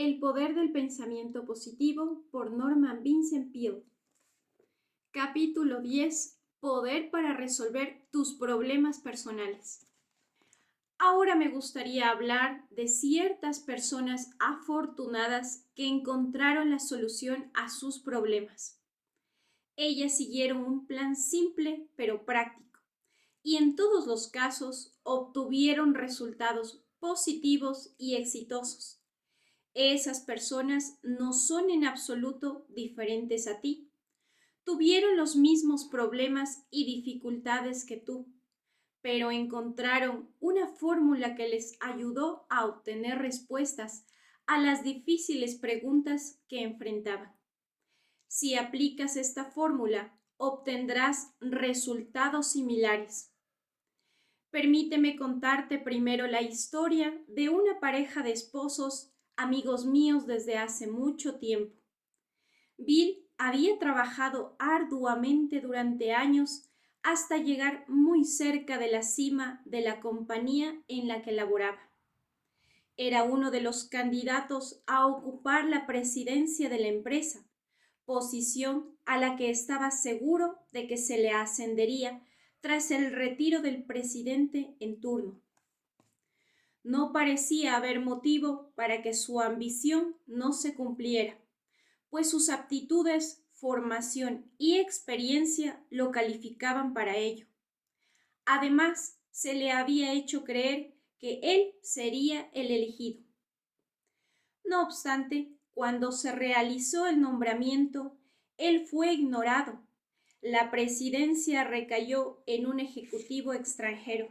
El poder del pensamiento positivo por Norman Vincent Peale. Capítulo 10. Poder para resolver tus problemas personales. Ahora me gustaría hablar de ciertas personas afortunadas que encontraron la solución a sus problemas. Ellas siguieron un plan simple pero práctico y en todos los casos obtuvieron resultados positivos y exitosos. Esas personas no son en absoluto diferentes a ti. Tuvieron los mismos problemas y dificultades que tú, pero encontraron una fórmula que les ayudó a obtener respuestas a las difíciles preguntas que enfrentaban. Si aplicas esta fórmula, obtendrás resultados similares. Permíteme contarte primero la historia de una pareja de esposos amigos míos desde hace mucho tiempo. Bill había trabajado arduamente durante años hasta llegar muy cerca de la cima de la compañía en la que laboraba. Era uno de los candidatos a ocupar la presidencia de la empresa, posición a la que estaba seguro de que se le ascendería tras el retiro del presidente en turno. No parecía haber motivo para que su ambición no se cumpliera, pues sus aptitudes, formación y experiencia lo calificaban para ello. Además, se le había hecho creer que él sería el elegido. No obstante, cuando se realizó el nombramiento, él fue ignorado. La presidencia recayó en un ejecutivo extranjero.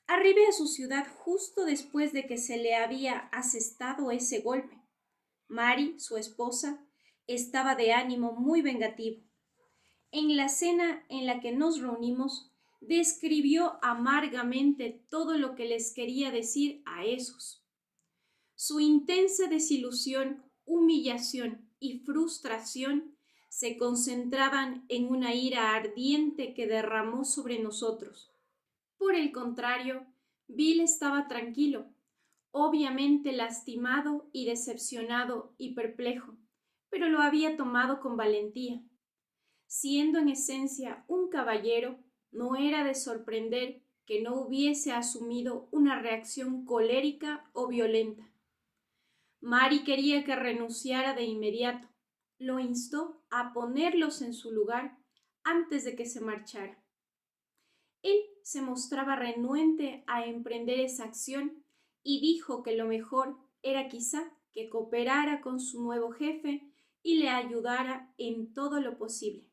Arribé a su ciudad justo después de que se le había asestado ese golpe. Mary, su esposa, estaba de ánimo muy vengativo. En la cena en la que nos reunimos, describió amargamente todo lo que les quería decir a esos. Su intensa desilusión, humillación y frustración se concentraban en una ira ardiente que derramó sobre nosotros. Por el contrario, Bill estaba tranquilo, obviamente lastimado y decepcionado y perplejo, pero lo había tomado con valentía. Siendo en esencia un caballero, no era de sorprender que no hubiese asumido una reacción colérica o violenta. Mary quería que renunciara de inmediato. Lo instó a ponerlos en su lugar antes de que se marchara. Él se mostraba renuente a emprender esa acción y dijo que lo mejor era quizá que cooperara con su nuevo jefe y le ayudara en todo lo posible.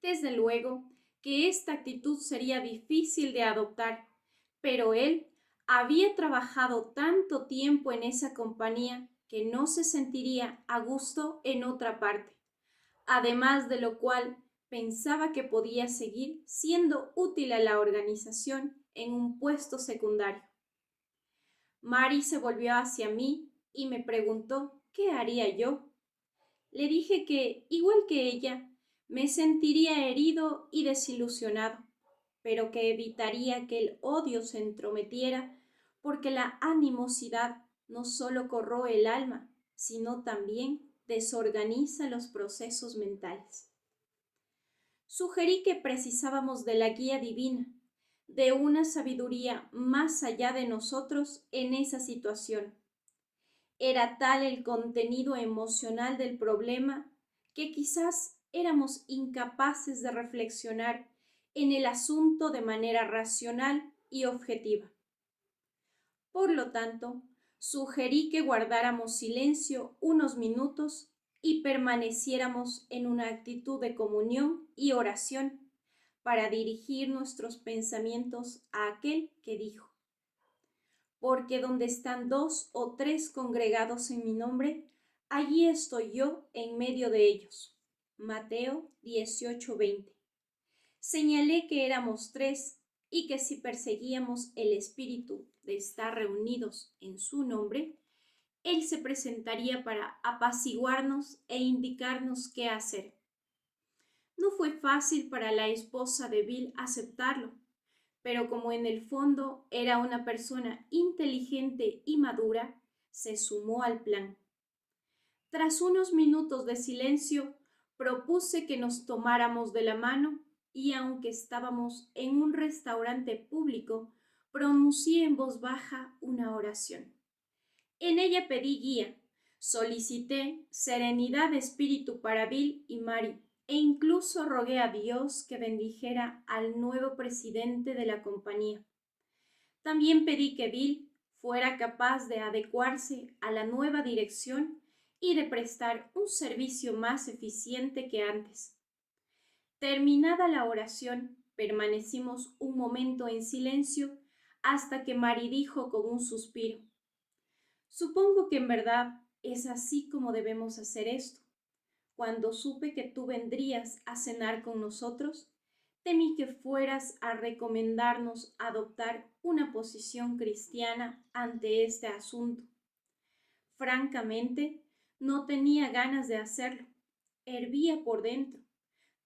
Desde luego que esta actitud sería difícil de adoptar, pero él había trabajado tanto tiempo en esa compañía que no se sentiría a gusto en otra parte, además de lo cual pensaba que podía seguir siendo útil a la organización en un puesto secundario. Mary se volvió hacia mí y me preguntó qué haría yo. Le dije que, igual que ella, me sentiría herido y desilusionado, pero que evitaría que el odio se entrometiera, porque la animosidad no solo corroe el alma, sino también desorganiza los procesos mentales. Sugerí que precisábamos de la guía divina, de una sabiduría más allá de nosotros en esa situación. Era tal el contenido emocional del problema que quizás éramos incapaces de reflexionar en el asunto de manera racional y objetiva. Por lo tanto, sugerí que guardáramos silencio unos minutos y permaneciéramos en una actitud de comunión y oración para dirigir nuestros pensamientos a aquel que dijo: porque donde están 2 o 3 congregados en mi nombre, allí estoy yo en medio de ellos. Mateo 18:20. Señalé que éramos 3 y que si perseguíamos el espíritu de estar reunidos en su nombre, Él se presentaría para apaciguarnos e indicarnos qué hacer. No fue fácil para la esposa de Bill aceptarlo, pero como en el fondo era una persona inteligente y madura, se sumó al plan. Tras unos minutos de silencio, propuse que nos tomáramos de la mano y, aunque estábamos en un restaurante público, pronuncié en voz baja una oración. En ella pedí guía, solicité serenidad de espíritu para Bill y Mary, e incluso rogué a Dios que bendijera al nuevo presidente de la compañía. También pedí que Bill fuera capaz de adecuarse a la nueva dirección y de prestar un servicio más eficiente que antes. Terminada la oración, permanecimos un momento en silencio hasta que Mary dijo con un suspiro: Supongo que en verdad es así como debemos hacer esto. Cuando supe que tú vendrías a cenar con nosotros, temí que fueras a recomendarnos adoptar una posición cristiana ante este asunto. Francamente, no tenía ganas de hacerlo. Hervía por dentro,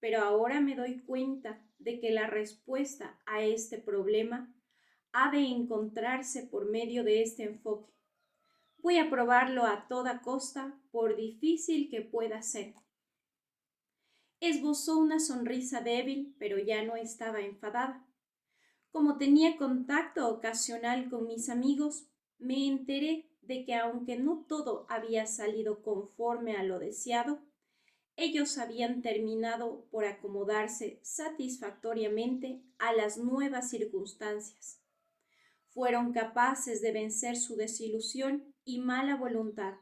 pero ahora me doy cuenta de que la respuesta a este problema ha de encontrarse por medio de este enfoque. Voy a probarlo a toda costa, por difícil que pueda ser. Esbozó una sonrisa débil, pero ya no estaba enfadada. Como tenía contacto ocasional con mis amigos, me enteré de que aunque no todo había salido conforme a lo deseado, ellos habían terminado por acomodarse satisfactoriamente a las nuevas circunstancias. Fueron capaces de vencer su desilusión y mala voluntad.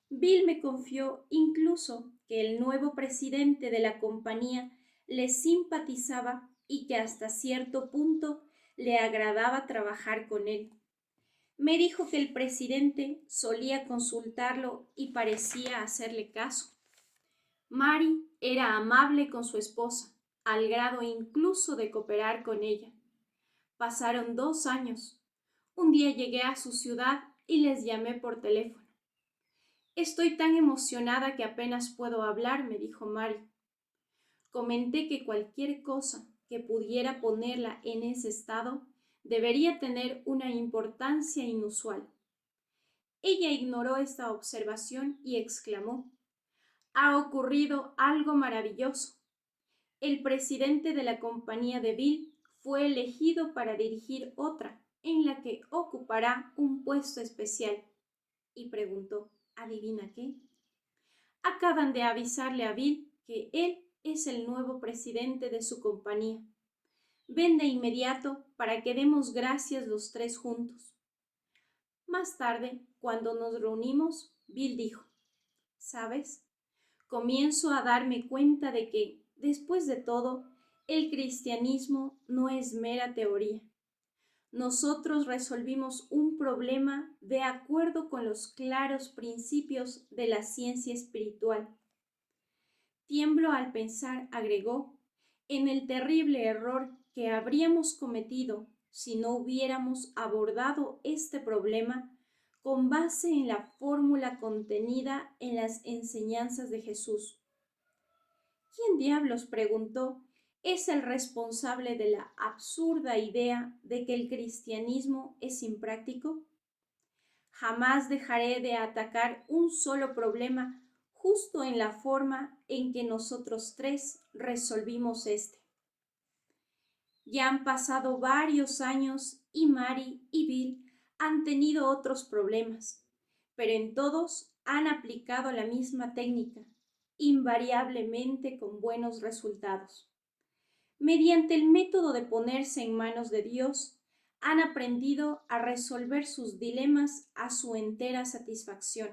Bill me confió incluso que el nuevo presidente de la compañía le simpatizaba y que hasta cierto punto le agradaba trabajar con él. Me dijo que el presidente solía consultarlo y parecía hacerle caso. Mary era amable con su esposa, al grado incluso de cooperar con ella. Pasaron 2 años. Un día llegué a su ciudad y les llamé por teléfono. Estoy tan emocionada que apenas puedo hablar, me dijo Mary. Comenté que cualquier cosa que pudiera ponerla en ese estado debería tener una importancia inusual. Ella ignoró esta observación y exclamó: «Ha ocurrido algo maravilloso. El presidente de la compañía de Bill fue elegido para dirigir otra, en la que ocupará un puesto especial». Y preguntó: ¿adivina qué? Acaban de avisarle a Bill que él es el nuevo presidente de su compañía. Ven de inmediato para que demos gracias los 3 juntos. Más tarde, cuando nos reunimos, Bill dijo: ¿sabes? Comienzo a darme cuenta de que, después de todo, el cristianismo no es mera teoría. Nosotros resolvimos un problema de acuerdo con los claros principios de la ciencia espiritual. Tiemblo al pensar, agregó, en el terrible error que habríamos cometido si no hubiéramos abordado este problema con base en la fórmula contenida en las enseñanzas de Jesús. ¿Quién diablos, preguntó, es el responsable de la absurda idea de que el cristianismo es impráctico? Jamás dejaré de atacar un solo problema justo en la forma en que nosotros 3 resolvimos este. Ya han pasado varios años y Mary y Bill han tenido otros problemas, pero en todos han aplicado la misma técnica, invariablemente con buenos resultados. Mediante el método de ponerse en manos de Dios, han aprendido a resolver sus dilemas a su entera satisfacción.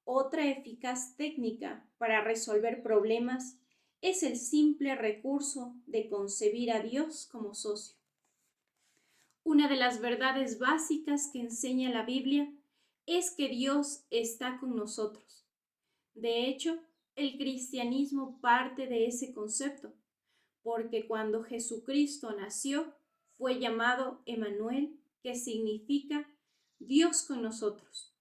Otra eficaz técnica para resolver problemas es el simple recurso de concebir a Dios como socio. Una de las verdades básicas que enseña la Biblia es que Dios está con nosotros. De hecho, el cristianismo parte de ese concepto, porque cuando Jesucristo nació, fue llamado Emmanuel, que significa Dios con nosotros.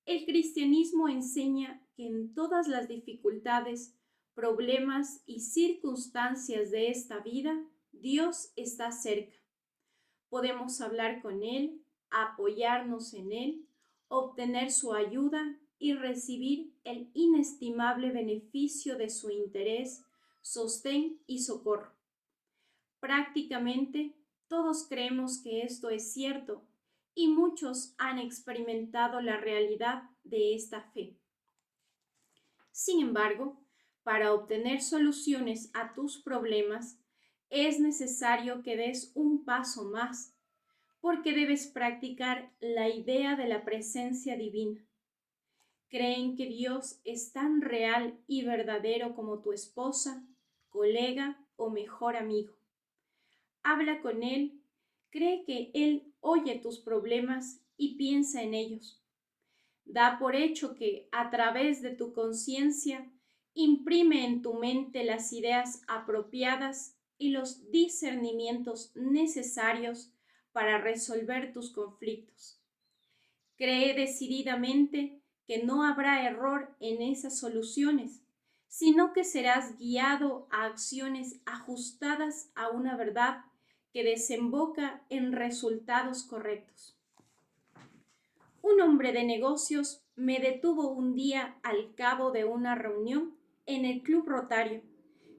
El cristianismo enseña que en todas las dificultades, problemas y circunstancias de esta vida, Dios está cerca. Podemos hablar con Él, apoyarnos en él, obtener su ayuda y recibir el inestimable beneficio de su interés, sostén y socorro. Prácticamente todos creemos que esto es cierto y muchos han experimentado la realidad de esta fe. Sin embargo, para obtener soluciones a tus problemas, es necesario que des un paso más, porque debes practicar la idea de la presencia divina. Creen que Dios es tan real y verdadero como tu esposa, colega o mejor amigo. Habla con Él, cree que Él oye tus problemas y piensa en ellos. Da por hecho que, a través de tu conciencia, imprime en tu mente las ideas apropiadas y los discernimientos necesarios para resolver tus conflictos. Cree decididamente que no habrá error en esas soluciones, sino que serás guiado a acciones ajustadas a una verdad que desemboca en resultados correctos. Un hombre de negocios me detuvo un día al cabo de una reunión en el Club Rotario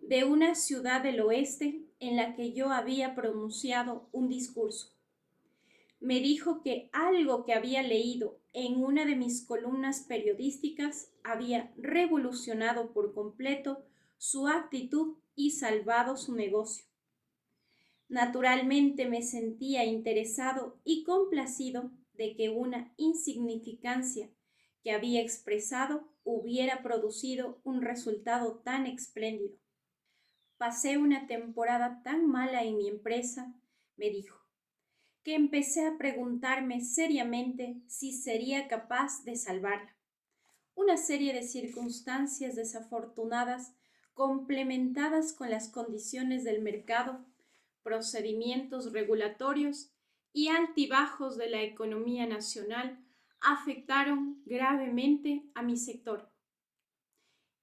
de una ciudad del oeste en la que yo había pronunciado un discurso. Me dijo que algo que había leído en una de mis columnas periodísticas había revolucionado por completo su actitud y salvado su negocio. Naturalmente me sentía interesado y complacido de que una insignificancia que había expresado hubiera producido un resultado tan espléndido. Pasé una temporada tan mala en mi empresa, me dijo, que empecé a preguntarme seriamente si sería capaz de salvarla. Una serie de circunstancias desafortunadas, complementadas con las condiciones del mercado, procedimientos regulatorios y altibajos de la economía nacional, afectaron gravemente a mi sector.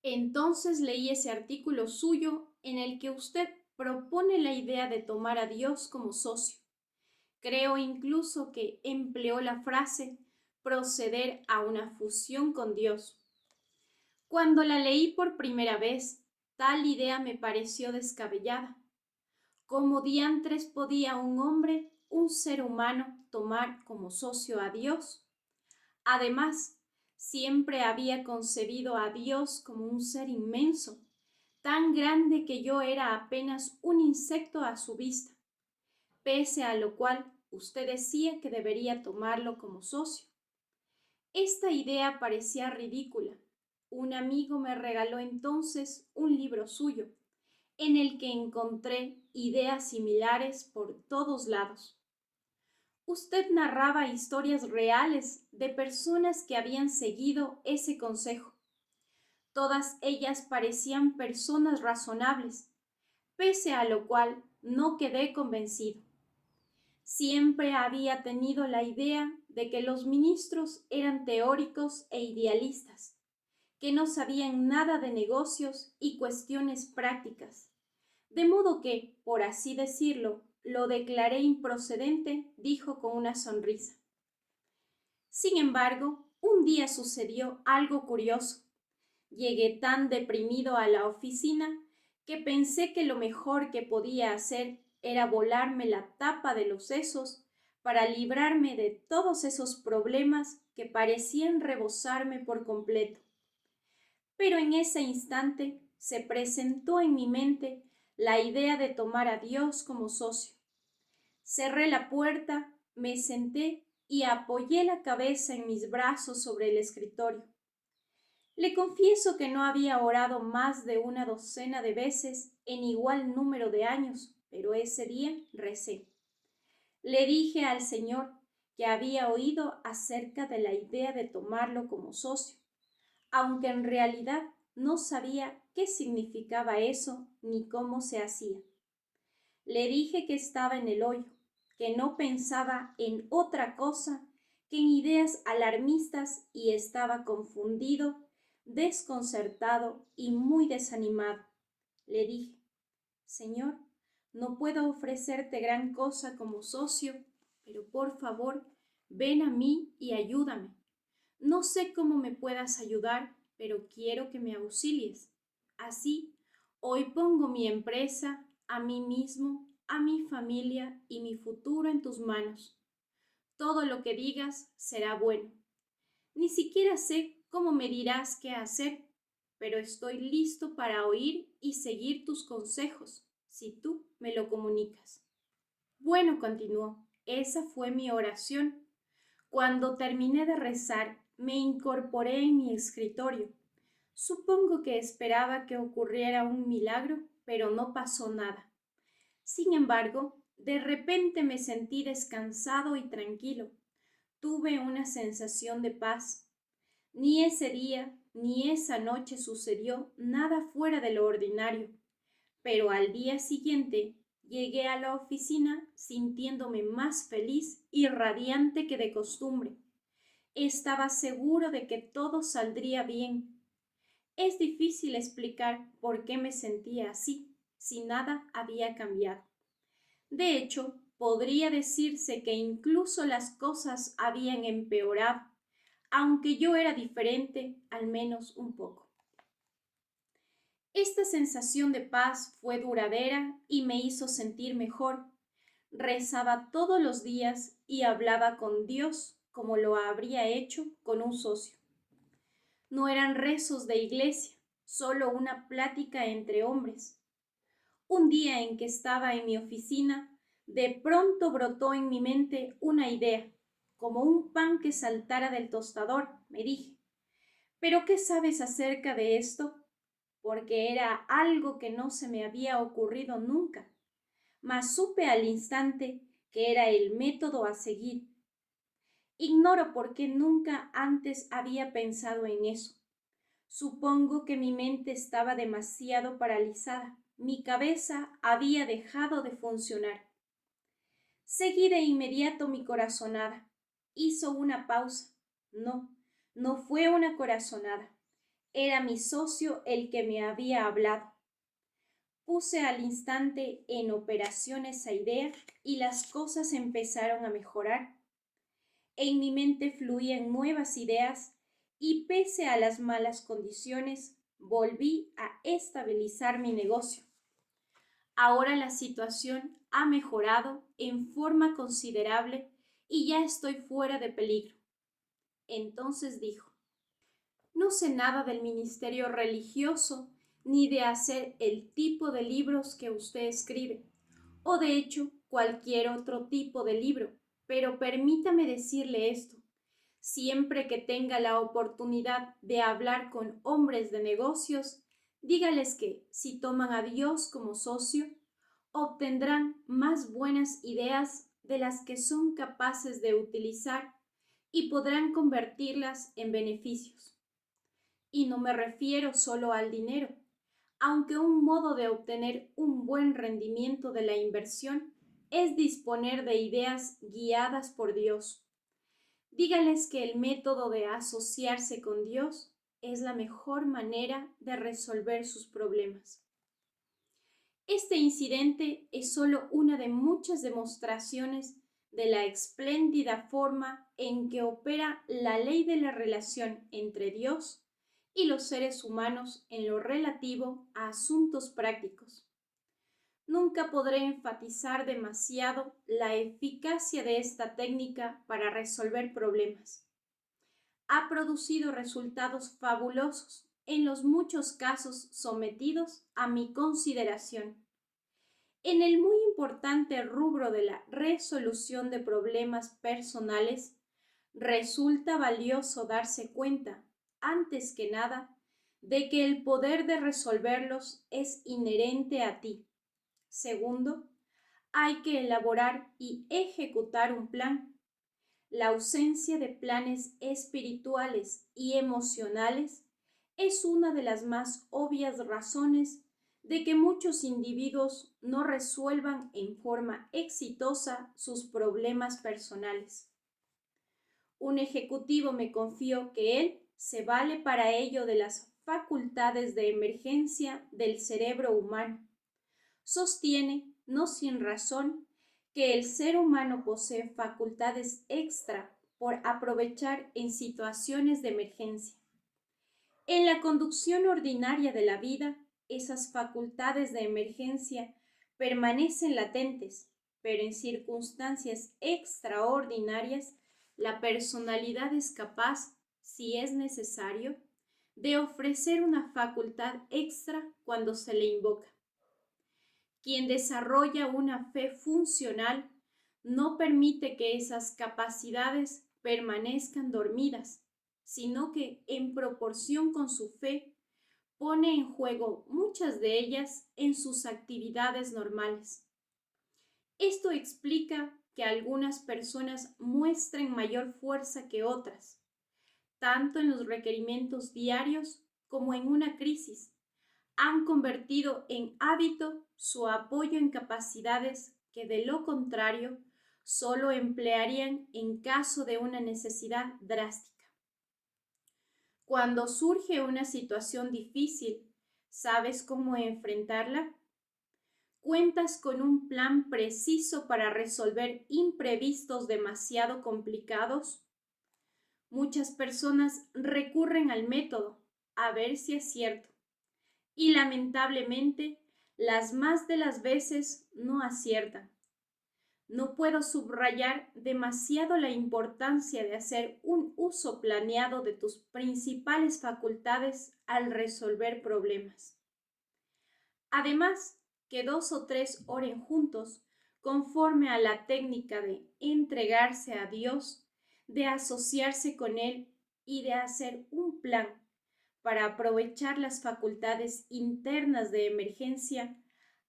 Entonces leí ese artículo suyo en el que usted propone la idea de tomar a Dios como socio. Creo incluso que empleó la frase proceder a una fusión con Dios. Cuando la leí por primera vez, tal idea me pareció descabellada. ¿Cómo diantres podía un hombre, un ser humano, tomar como socio a Dios? Además, siempre había concebido a Dios como un ser inmenso, tan grande que yo era apenas un insecto a su vista, pese a lo cual usted decía que debería tomarlo como socio. Esta idea parecía ridícula. Un amigo me regaló entonces un libro suyo, en el que encontré ideas similares por todos lados. Usted narraba historias reales de personas que habían seguido ese consejo. Todas ellas parecían personas razonables, pese a lo cual no quedé convencido. Siempre había tenido la idea de que los ministros eran teóricos e idealistas, que no sabían nada de negocios y cuestiones prácticas. De modo que, por así decirlo, lo declaré improcedente, dijo con una sonrisa. Sin embargo, un día sucedió algo curioso. Llegué tan deprimido a la oficina que pensé que lo mejor que podía hacer era volarme la tapa de los sesos para librarme de todos esos problemas que parecían rebosarme por completo. Pero en ese instante se presentó en mi mente la idea de tomar a Dios como socio. Cerré la puerta, me senté y apoyé la cabeza en mis brazos sobre el escritorio. Le confieso que no había orado más de una docena de veces en igual número de años, pero ese día recé. Le dije al Señor que había oído acerca de la idea de tomarlo como socio, aunque en realidad no sabía qué significaba eso ni cómo se hacía. Le dije que estaba en el hoyo, que no pensaba en otra cosa que en ideas alarmistas y estaba confundido, desconcertado y muy desanimado. Le dije, Señor, no puedo ofrecerte gran cosa como socio, pero por favor, ven a mí y ayúdame. No sé cómo me puedas ayudar, pero quiero que me auxilies. Así, hoy pongo mi empresa, a mí mismo, a mi familia y mi futuro en tus manos. Todo lo que digas será bueno. Ni siquiera sé cómo me dirás qué hacer, pero estoy listo para oír y seguir tus consejos, si tú me lo comunicas. Bueno, continuó, esa fue mi oración. Cuando terminé de rezar, me incorporé en mi escritorio. Supongo que esperaba que ocurriera un milagro, pero no pasó nada. Sin embargo, de repente me sentí descansado y tranquilo. Tuve una sensación de paz. Ni ese día ni esa noche sucedió nada fuera de lo ordinario, pero al día siguiente llegué a la oficina sintiéndome más feliz y radiante que de costumbre. Estaba seguro de que todo saldría bien. Es difícil explicar por qué me sentía así, si nada había cambiado. De hecho, podría decirse que incluso las cosas habían empeorado, aunque yo era diferente, al menos un poco. Esta sensación de paz fue duradera y me hizo sentir mejor. Rezaba todos los días y hablaba con Dios como lo habría hecho con un socio. No eran rezos de iglesia, solo una plática entre hombres. Un día en que estaba en mi oficina, de pronto brotó en mi mente una idea, como un pan que saltara del tostador, me dije. ¿Pero qué sabes acerca de esto? Porque era algo que no se me había ocurrido nunca, mas supe al instante que era el método a seguir. Ignoro por qué nunca antes había pensado en eso. Supongo que mi mente estaba demasiado paralizada. Mi cabeza había dejado de funcionar. Seguí de inmediato mi corazonada. Hizo una pausa. No, no fue una corazonada. Era mi socio el que me había hablado. Puse al instante en operación esa idea y las cosas empezaron a mejorar. En mi mente fluían nuevas ideas y pese a las malas condiciones, volví a estabilizar mi negocio. Ahora la situación ha mejorado en forma considerable y ya estoy fuera de peligro. Entonces dijo, no sé nada del ministerio religioso ni de hacer el tipo de libros que usted escribe, o de hecho cualquier otro tipo de libro, pero permítame decirle esto. Siempre que tenga la oportunidad de hablar con hombres de negocios, dígales que, si toman a Dios como socio, obtendrán más buenas ideas de las que son capaces de utilizar y podrán convertirlas en beneficios. Y no me refiero solo al dinero, aunque un modo de obtener un buen rendimiento de la inversión es disponer de ideas guiadas por Dios. Dígales que el método de asociarse con Dios es la mejor manera de resolver sus problemas. Este incidente es solo una de muchas demostraciones de la espléndida forma en que opera la ley de la relación entre Dios y los seres humanos en lo relativo a asuntos prácticos. Nunca podré enfatizar demasiado la eficacia de esta técnica para resolver problemas. Ha producido resultados fabulosos en los muchos casos sometidos a mi consideración. En el muy importante rubro de la resolución de problemas personales, resulta valioso darse cuenta, antes que nada, de que el poder de resolverlos es inherente a ti. Segundo, hay que elaborar y ejecutar un plan. La ausencia de planes espirituales y emocionales es una de las más obvias razones de que muchos individuos no resuelvan en forma exitosa sus problemas personales. Un ejecutivo me confió que él se vale para ello de las facultades de emergencia del cerebro humano. Sostiene, no sin razón, que el ser humano posee facultades extra por aprovechar en situaciones de emergencia. En la conducción ordinaria de la vida, esas facultades de emergencia permanecen latentes, pero en circunstancias extraordinarias, la personalidad es capaz, si es necesario, de ofrecer una facultad extra cuando se le invoca. Quien desarrolla una fe funcional no permite que esas capacidades permanezcan dormidas, sino que en proporción con su fe pone en juego muchas de ellas en sus actividades normales. Esto explica que algunas personas muestren mayor fuerza que otras, tanto en los requerimientos diarios como en una crisis. Han convertido en hábito su apoyo en capacidades que de lo contrario solo emplearían en caso de una necesidad drástica. Cuando surge una situación difícil, ¿sabes cómo enfrentarla? ¿Cuentas con un plan preciso para resolver imprevistos demasiado complicados? Muchas personas recurren al método a ver si es cierto y lamentablemente las más de las veces no aciertan. No puedo subrayar demasiado la importancia de hacer un uso planeado de tus principales facultades al resolver problemas. Además, que 2 o 3 oren juntos conforme a la técnica de entregarse a Dios, de asociarse con Él y de hacer un plan para aprovechar las facultades internas de emergencia.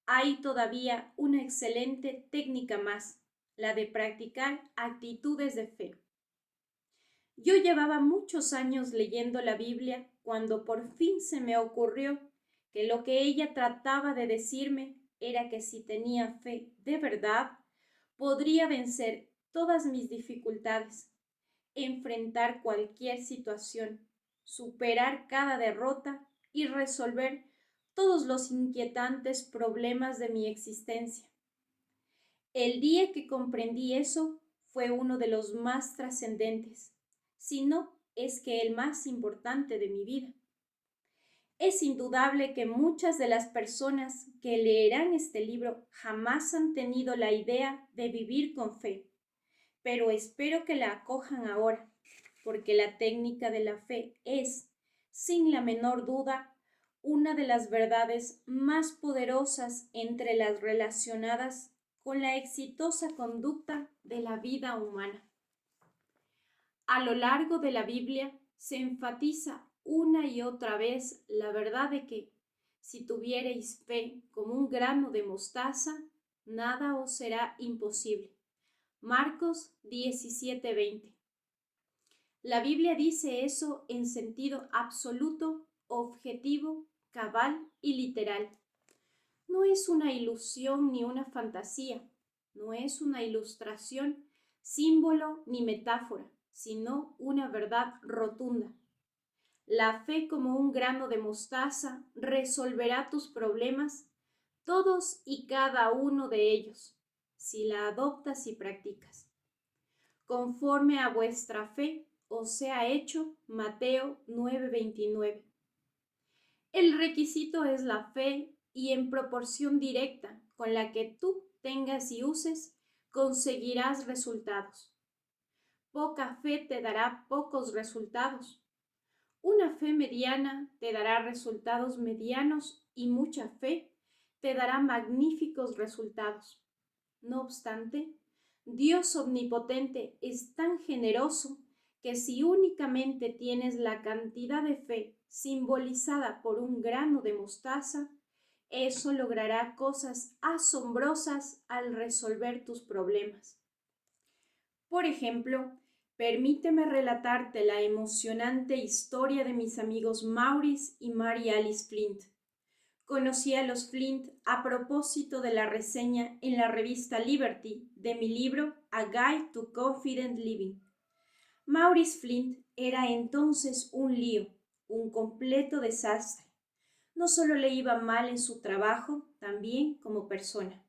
Hay todavía una excelente técnica más, la de practicar actitudes de fe. Yo llevaba muchos años leyendo la Biblia cuando por fin se me ocurrió que lo que ella trataba de decirme era que si tenía fe de verdad, podría vencer todas mis dificultades, enfrentar cualquier situación, superar cada derrota y resolver todos los inquietantes problemas de mi existencia. El día que comprendí eso fue uno de los más trascendentes, si no es que el más importante de mi vida. Es indudable que muchas de las personas que leerán este libro jamás han tenido la idea de vivir con fe, pero espero que la acojan ahora, porque la técnica de la fe es, sin la menor duda, una de las verdades más poderosas entre las relacionadas con la exitosa conducta de la vida humana. A lo largo de la Biblia se enfatiza una y otra vez la verdad de que, si tuviereis fe como un grano de mostaza, nada os será imposible. Marcos 17:20. La Biblia dice eso en sentido absoluto, objetivo, cabal y literal. No es una ilusión ni una fantasía, no es una ilustración, símbolo ni metáfora, sino una verdad rotunda. La fe como un grano de mostaza resolverá tus problemas, todos y cada uno de ellos, si la adoptas y practicas. Conforme a vuestra fe os sea hecho. Mateo 9:29. El requisito es la fe y en proporción directa con la que tú tengas y uses, conseguirás resultados. Poca fe te dará pocos resultados. Una fe mediana te dará resultados medianos y mucha fe te dará magníficos resultados. No obstante, Dios omnipotente es tan generoso que si únicamente tienes la cantidad de fe simbolizada por un grano de mostaza, eso logrará cosas asombrosas al resolver tus problemas. Por ejemplo, permíteme relatarte la emocionante historia de mis amigos Maurice y Mary Alice Flint. Conocí a los Flint a propósito de la reseña en la revista Liberty de mi libro A Guide to Confident Living. Maurice Flint era entonces un lío, un completo desastre. No solo le iba mal en su trabajo, también como persona.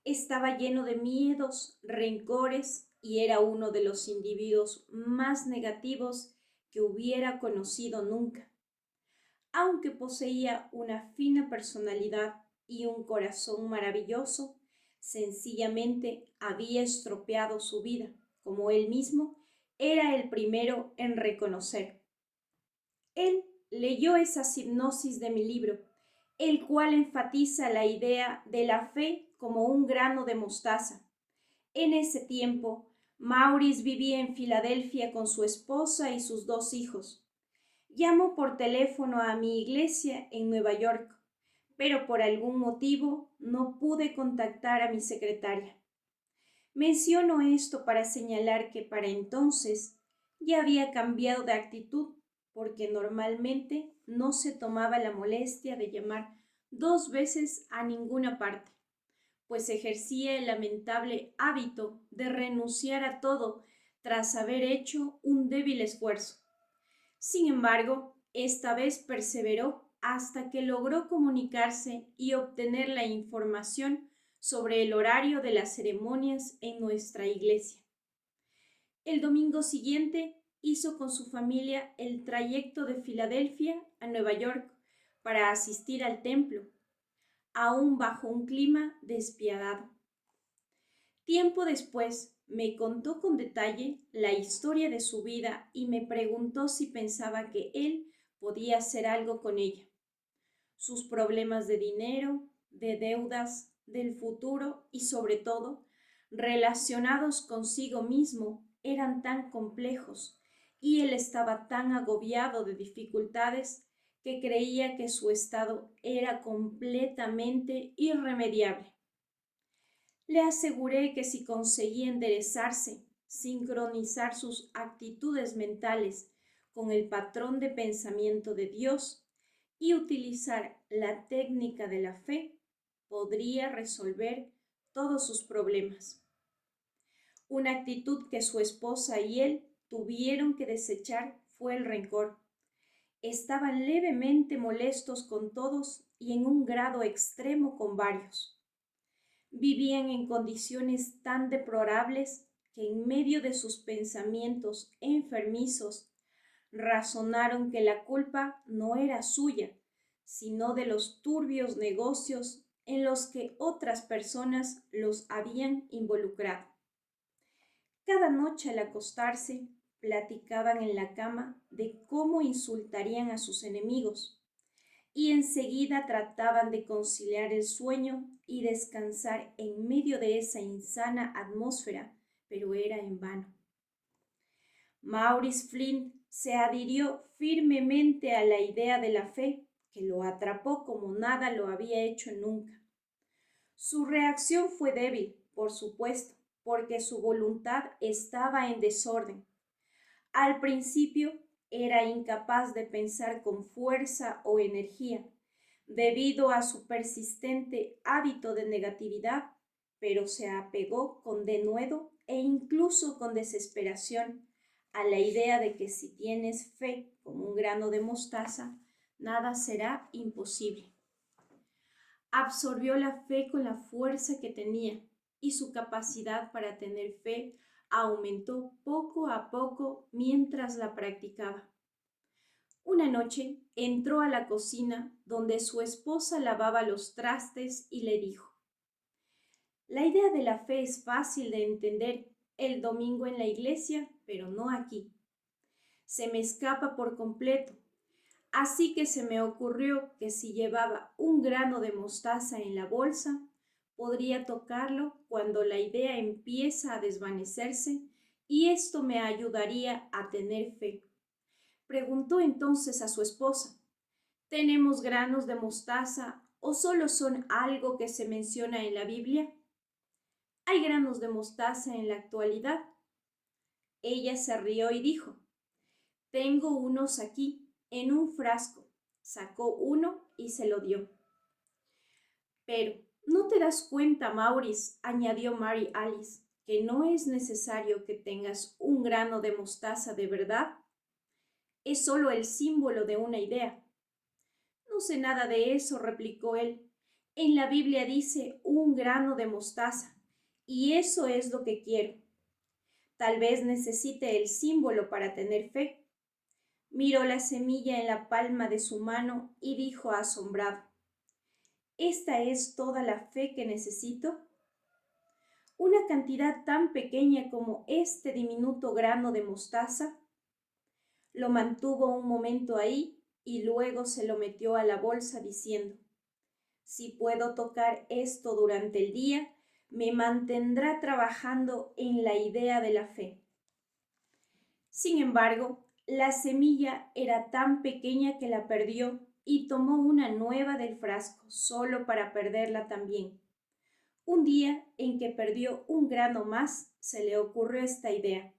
Estaba lleno de miedos, rencores y era uno de los individuos más negativos que hubiera conocido nunca. Aunque poseía una fina personalidad y un corazón maravilloso, sencillamente había estropeado su vida, como él mismo era el primero en reconocer. Él leyó esa hipnosis de mi libro, el cual enfatiza la idea de la fe como un grano de mostaza. En ese tiempo, Maurice vivía en Filadelfia con su esposa y sus 2 hijos. Llamo por teléfono a mi iglesia en Nueva York, pero por algún motivo no pude contactar a mi secretaria. Menciono esto para señalar que para entonces ya había cambiado de actitud, porque normalmente no se tomaba la molestia de llamar 2 veces a ninguna parte, pues ejercía el lamentable hábito de renunciar a todo tras haber hecho un débil esfuerzo. Sin embargo, esta vez perseveró hasta que logró comunicarse y obtener la información sobre el horario de las ceremonias en nuestra iglesia. El domingo siguiente hizo con su familia el trayecto de Filadelfia a Nueva York para asistir al templo, aún bajo un clima despiadado. Tiempo después me contó con detalle la historia de su vida y me preguntó si pensaba que él podía hacer algo con ella. Sus problemas de dinero, de deudas, del futuro y sobre todo, relacionados consigo mismo, eran tan complejos y él estaba tan agobiado de dificultades que creía que su estado era completamente irremediable. Le aseguré que si conseguía enderezarse, sincronizar sus actitudes mentales con el patrón de pensamiento de Dios y utilizar la técnica de la fe, podría resolver todos sus problemas. Una actitud que su esposa y él tuvieron que desechar fue el rencor. Estaban levemente molestos con todos y en un grado extremo con varios. Vivían en condiciones tan deplorables que en medio de sus pensamientos enfermizos razonaron que la culpa no era suya, sino de los turbios negocios en los que otras personas los habían involucrado. Cada noche al acostarse, platicaban en la cama de cómo insultarían a sus enemigos y enseguida trataban de conciliar el sueño y descansar en medio de esa insana atmósfera, pero era en vano. Maurice Flint se adhirió firmemente a la idea de la fe, que lo atrapó como nada lo había hecho nunca. Su reacción fue débil, por supuesto, porque su voluntad estaba en desorden. Al principio era incapaz de pensar con fuerza o energía, debido a su persistente hábito de negatividad, pero se apegó con denuedo e incluso con desesperación a la idea de que si tienes fe como un grano de mostaza, nada será imposible. Absorbió la fe con la fuerza que tenía y su capacidad para tener fe aumentó poco a poco mientras la practicaba. Una noche entró a la cocina donde su esposa lavaba los trastes y le dijo: «La idea de la fe es fácil de entender el domingo en la iglesia, pero no aquí. Se me escapa por completo. Así que se me ocurrió que si llevaba un grano de mostaza en la bolsa, podría tocarlo cuando la idea empieza a desvanecerse y esto me ayudaría a tener fe». Preguntó entonces a su esposa: ¿tenemos granos de mostaza o solo son algo que se menciona en la Biblia? ¿Hay granos de mostaza en la actualidad? Ella se rió y dijo: «tengo unos aquí, en un frasco». Sacó uno y se lo dio. «Pero, ¿no te das cuenta, Maurice?», añadió Mary Alice, «que no es necesario que tengas un grano de mostaza de verdad. Es solo el símbolo de una idea». «No sé nada de eso», replicó él. «En la Biblia dice un grano de mostaza, y eso es lo que quiero». Tal vez necesite el símbolo para tener fe. Miró la semilla en la palma de su mano y dijo asombrado: ¿Esta es toda la fe que necesito? ¿Una cantidad tan pequeña como este diminuto grano de mostaza? Lo mantuvo un momento ahí y luego se lo metió a la bolsa diciendo: si puedo tocar esto durante el día, me mantendrá trabajando en la idea de la fe. Sin embargo, la semilla era tan pequeña que la perdió y tomó una nueva del frasco, solo para perderla también. Un día en que perdió un grano más, se le ocurrió esta idea.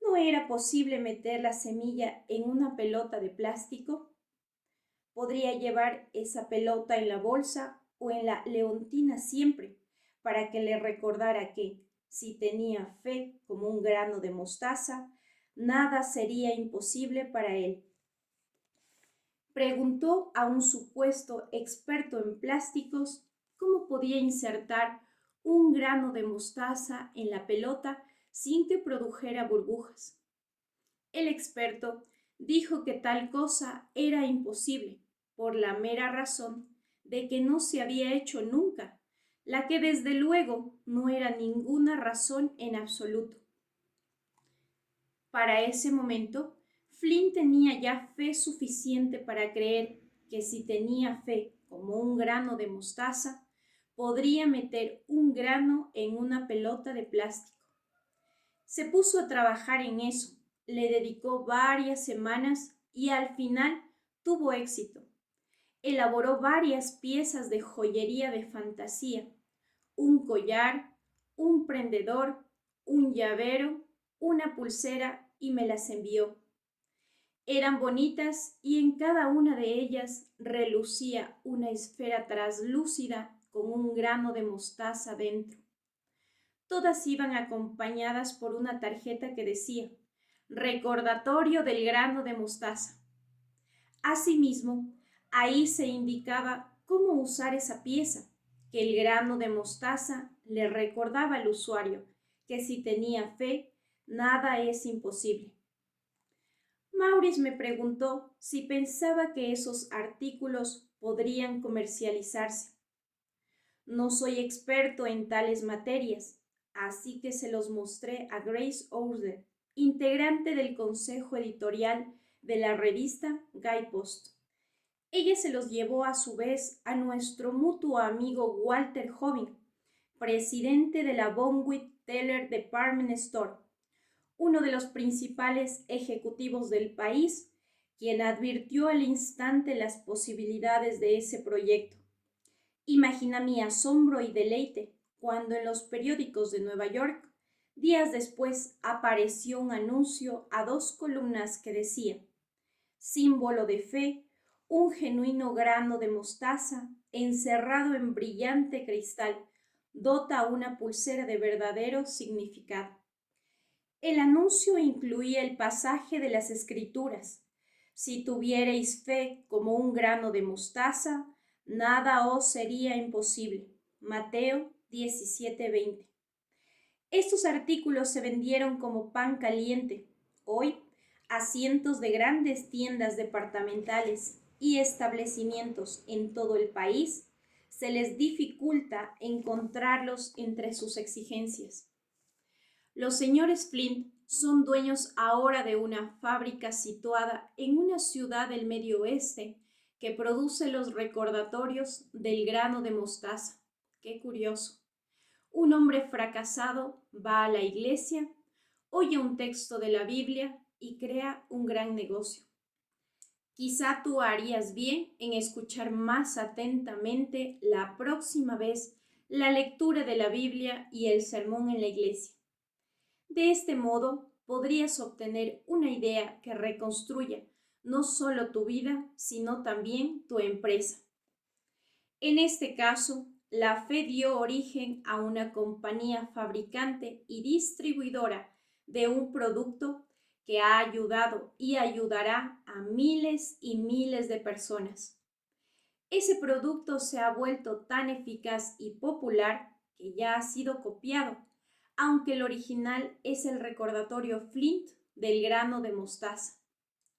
¿No era posible meter la semilla en una pelota de plástico? Podría llevar esa pelota en la bolsa o en la leontina siempre, para que le recordara que, si tenía fe como un grano de mostaza, nada sería imposible para él. Preguntó a un supuesto experto en plásticos cómo podía insertar un grano de mostaza en la pelota sin que produjera burbujas. El experto dijo que tal cosa era imposible, por la mera razón de que no se había hecho nunca, la que desde luego no era ninguna razón en absoluto. Para ese momento, Flynn tenía ya fe suficiente para creer que si tenía fe como un grano de mostaza, podría meter un grano en una pelota de plástico. Se puso a trabajar en eso, le dedicó varias semanas y al final tuvo éxito. Elaboró varias piezas de joyería de fantasía, un collar, un prendedor, un llavero, una pulsera y me las envió. Eran bonitas y en cada una de ellas relucía una esfera traslúcida con un grano de mostaza dentro. Todas iban acompañadas por una tarjeta que decía: recordatorio del grano de mostaza. Asimismo, ahí se indicaba cómo usar esa pieza, que el grano de mostaza le recordaba al usuario que si tenía fe, nada es imposible. Maurice me preguntó si pensaba que esos artículos podrían comercializarse. No soy experto en tales materias, así que se los mostré a Grace Order, integrante del consejo editorial de la revista Guidepost. Ella se los llevó a su vez a nuestro mutuo amigo Walter Jobin, presidente de la Bonwit Teller Department Store, uno de los principales ejecutivos del país, quien advirtió al instante las posibilidades de ese proyecto. Imagina mi asombro y deleite cuando en los periódicos de Nueva York, días después, apareció un anuncio a 2 columnas que decía: símbolo de fe, un genuino grano de mostaza encerrado en brillante cristal dota una pulsera de verdadero significado. El anuncio incluía el pasaje de las Escrituras: si tuviereis fe como un grano de mostaza, nada os sería imposible. Mateo 17:20. Estos artículos se vendieron como pan caliente. Hoy, a cientos de grandes tiendas departamentales y establecimientos en todo el país, se les dificulta encontrarlos entre sus exigencias. Los señores Flint son dueños ahora de una fábrica situada en una ciudad del Medio Oeste que produce los recordatorios del grano de mostaza. Qué curioso. Un hombre fracasado va a la iglesia, oye un texto de la Biblia y crea un gran negocio. Quizá tú harías bien en escuchar más atentamente la próxima vez la lectura de la Biblia y el sermón en la iglesia. De este modo, podrías obtener una idea que reconstruya no solo tu vida, sino también tu empresa. En este caso, la fe dio origen a una compañía fabricante y distribuidora de un producto que ha ayudado y ayudará a miles y miles de personas. Ese producto se ha vuelto tan eficaz y popular que ya ha sido copiado, aunque el original es el recordatorio Flint del grano de mostaza.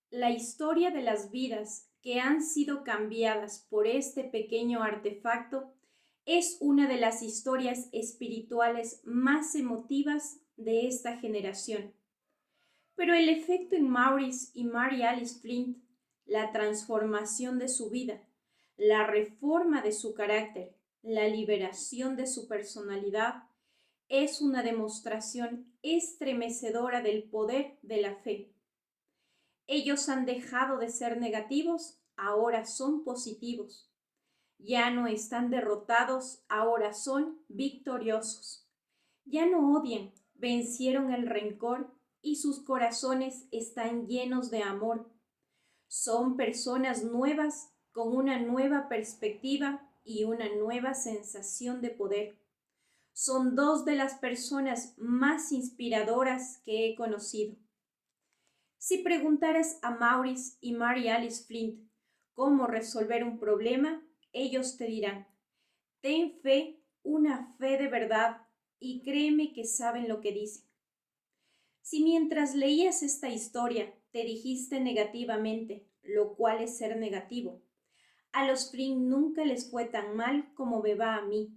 La historia de las vidas que han sido cambiadas por este pequeño artefacto es una de las historias espirituales más emotivas de esta generación. Pero el efecto en Maurice y Mary Alice Flint, la transformación de su vida, la reforma de su carácter, la liberación de su personalidad, es una demostración estremecedora del poder de la fe. Ellos han dejado de ser negativos, ahora son positivos. Ya no están derrotados, ahora son victoriosos. Ya no odian, vencieron el rencor y sus corazones están llenos de amor. Son personas nuevas con una nueva perspectiva y una nueva sensación de poder. Son dos de las personas más inspiradoras que he conocido. Si preguntaras a Maurice y Mary Alice Flint cómo resolver un problema, ellos te dirán: ten fe, una fe de verdad, y créeme que saben lo que dicen. Si mientras leías esta historia te dijiste negativamente, lo cual es ser negativo, a los Flint nunca les fue tan mal como me va a mí.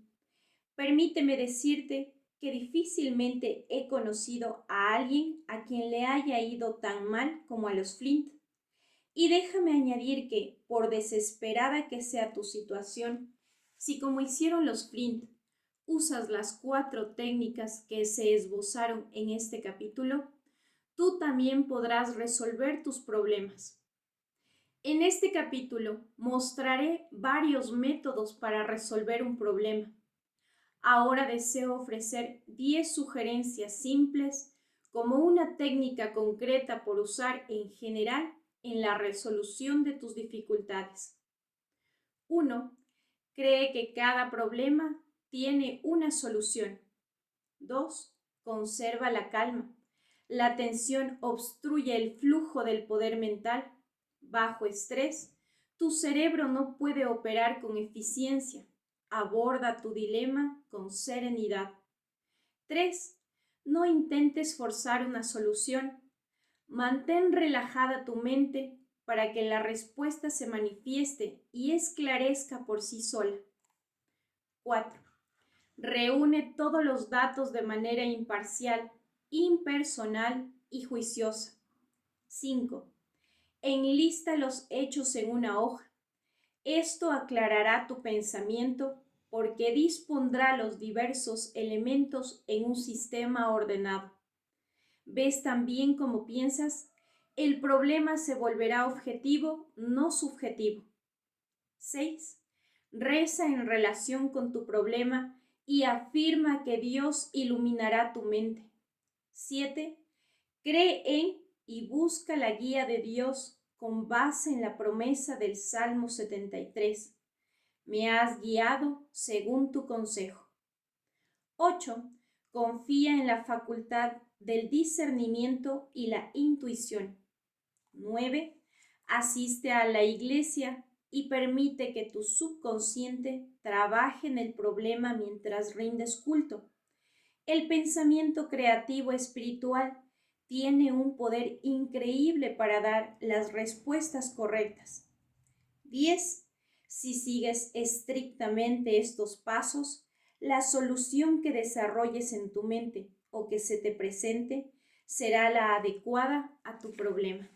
Permíteme decirte que difícilmente he conocido a alguien a quien le haya ido tan mal como a los Flint. Y déjame añadir que, por desesperada que sea tu situación, si como hicieron los Flint, usas las 4 técnicas que se esbozaron en este capítulo, tú también podrás resolver tus problemas. En este capítulo mostraré varios métodos para resolver un problema. Ahora deseo ofrecer 10 sugerencias simples como una técnica concreta por usar en general en la resolución de tus dificultades. 1. Cree que cada problema tiene una solución. 2. Conserva la calma. La tensión obstruye el flujo del poder mental. Bajo estrés, tu cerebro no puede operar con eficiencia. Aborda tu dilema con serenidad. 3. No intentes forzar una solución. Mantén relajada tu mente para que la respuesta se manifieste y esclarezca por sí sola. 4. Reúne todos los datos de manera imparcial, impersonal y juiciosa. 5. Enlista los hechos en una hoja. Esto aclarará tu pensamiento porque dispondrá los diversos elementos en un sistema ordenado. ¿Ves tan bien como piensas? El problema se volverá objetivo, no subjetivo. 6. Reza en relación con tu problema y afirma que Dios iluminará tu mente. 7. Cree en y busca la guía de Dios con base en la promesa del Salmo 73. Me has guiado según tu consejo. 8. Confía en la facultad del discernimiento y la intuición. 9. Asiste a la iglesia y permite que tu subconsciente trabaje en el problema mientras rindes culto. El pensamiento creativo espiritual tiene un poder increíble para dar las respuestas correctas. 10. Si sigues estrictamente estos pasos, la solución que desarrolles en tu mente o que se te presente será la adecuada a tu problema.